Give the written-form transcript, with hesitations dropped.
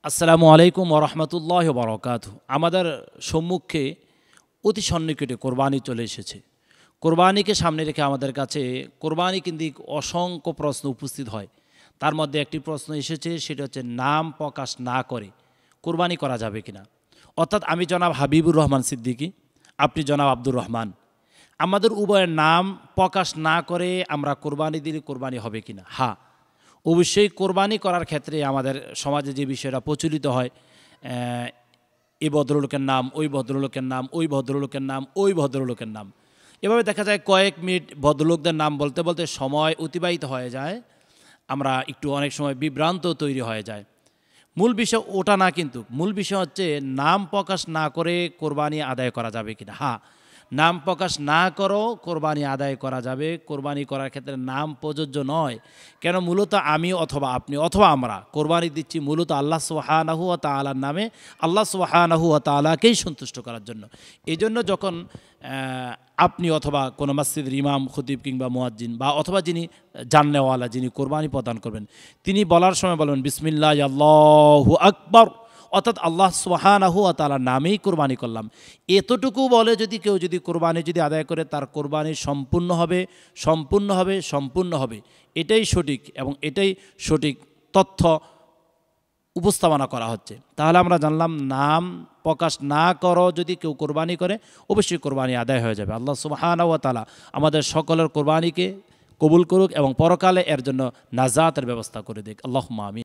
আসসালামু আলাইকুম ওরহমতুল্লাহ বরকাত। আমাদের সম্মুখে অতি সন্নিকটে কোরবানি চলে এসেছে। কোরবানিকে সামনে রেখে আমাদের কাছে কোরবানি কেন্দ্রিক অসংখ্য প্রশ্ন উপস্থিত হয়। তার মধ্যে একটি প্রশ্ন এসেছে, সেটা হচ্ছে নাম প্রকাশ না করে কোরবানি করা যাবে কিনা। অর্থাৎ আমি জনাব হাবিবুর রহমান সিদ্দিকী, আপনি জনাব আব্দুর রহমান, আমাদের উভয়ের নাম প্রকাশ না করে আমরা কোরবানি দিলে কোরবানি হবে কিনা। হ্যাঁ, অবশ্যই কোরবানি করার ক্ষেত্রে আমাদের সমাজে যে বিষয়টা প্রচলিত হয়, এই ভদ্রলোকের নাম, ওই ভদ্রলোকের নাম, ওই ভদ্রলোকের নাম, ওই ভদ্রলোকের নাম, এভাবে দেখা যায় কয়েক মিনিট ভদ্রলোকদের নাম বলতে বলতে সময় অতিবাহিত হয়ে যায়। আমরা একটু অনেক সময় বিভ্রান্ত তৈরি হয়ে যায়। মূল বিষয় ওটা না, কিন্তু মূল বিষয় হচ্ছে নাম প্রকাশ না করে কোরবানি আদায় করা যাবে কিনা। হ্যাঁ, নাম প্রকাশ না করো কোরবানি আদায় করা যাবে। কোরবানি করার ক্ষেত্রে নাম প্রযোজ্য নয়। কেন? মূলত আমি অথবা আপনি অথবা আমরা কোরবানি দিচ্ছি মূলত আল্লাহ সুবহানাহু ওয়া তাআলার নামে, আল্লাহ সুবহানাহু ওয়া তাআলাকেই সন্তুষ্ট করার জন্য। এই জন্য যখন আপনি অথবা কোনো মসজিদের ইমাম, খতিব কিংবা মুয়াজ্জিন বা অথবা যিনি জাননেওয়ালা, যিনি কোরবানি প্রদান করবেন, তিনি বলার সময় বলবেন বিসমিল্লাহ আল্লাহু আকবার, অর্থাৎ আল্লাহ সুবহানাহু ওয়া তাআলার নামেই কোরবানি করলাম। এতটুকু বলে যদি কেউ কোরবানি আদায় করে, তার কোরবানি সম্পূর্ণ হবে, সম্পূর্ণ হবে, সম্পূর্ণ হবে। এটাই সঠিক এবং এটাই সঠিক তথ্য উপস্থাপনা করা হচ্ছে। তাহলে আমরা জানলাম নাম প্রকাশ না করো যদি কেউ কোরবানি করে, অবশ্যই কোরবানি আদায় হয়ে যাবে। আল্লাহ সুবহানাহু ওয়া তাআলা আমাদের সকলের কোরবানিকে কবুল করুক এবং পরকালে এর জন্য নাজাতের ব্যবস্থা করে দিক। আল্লাহুম্মা আমিন।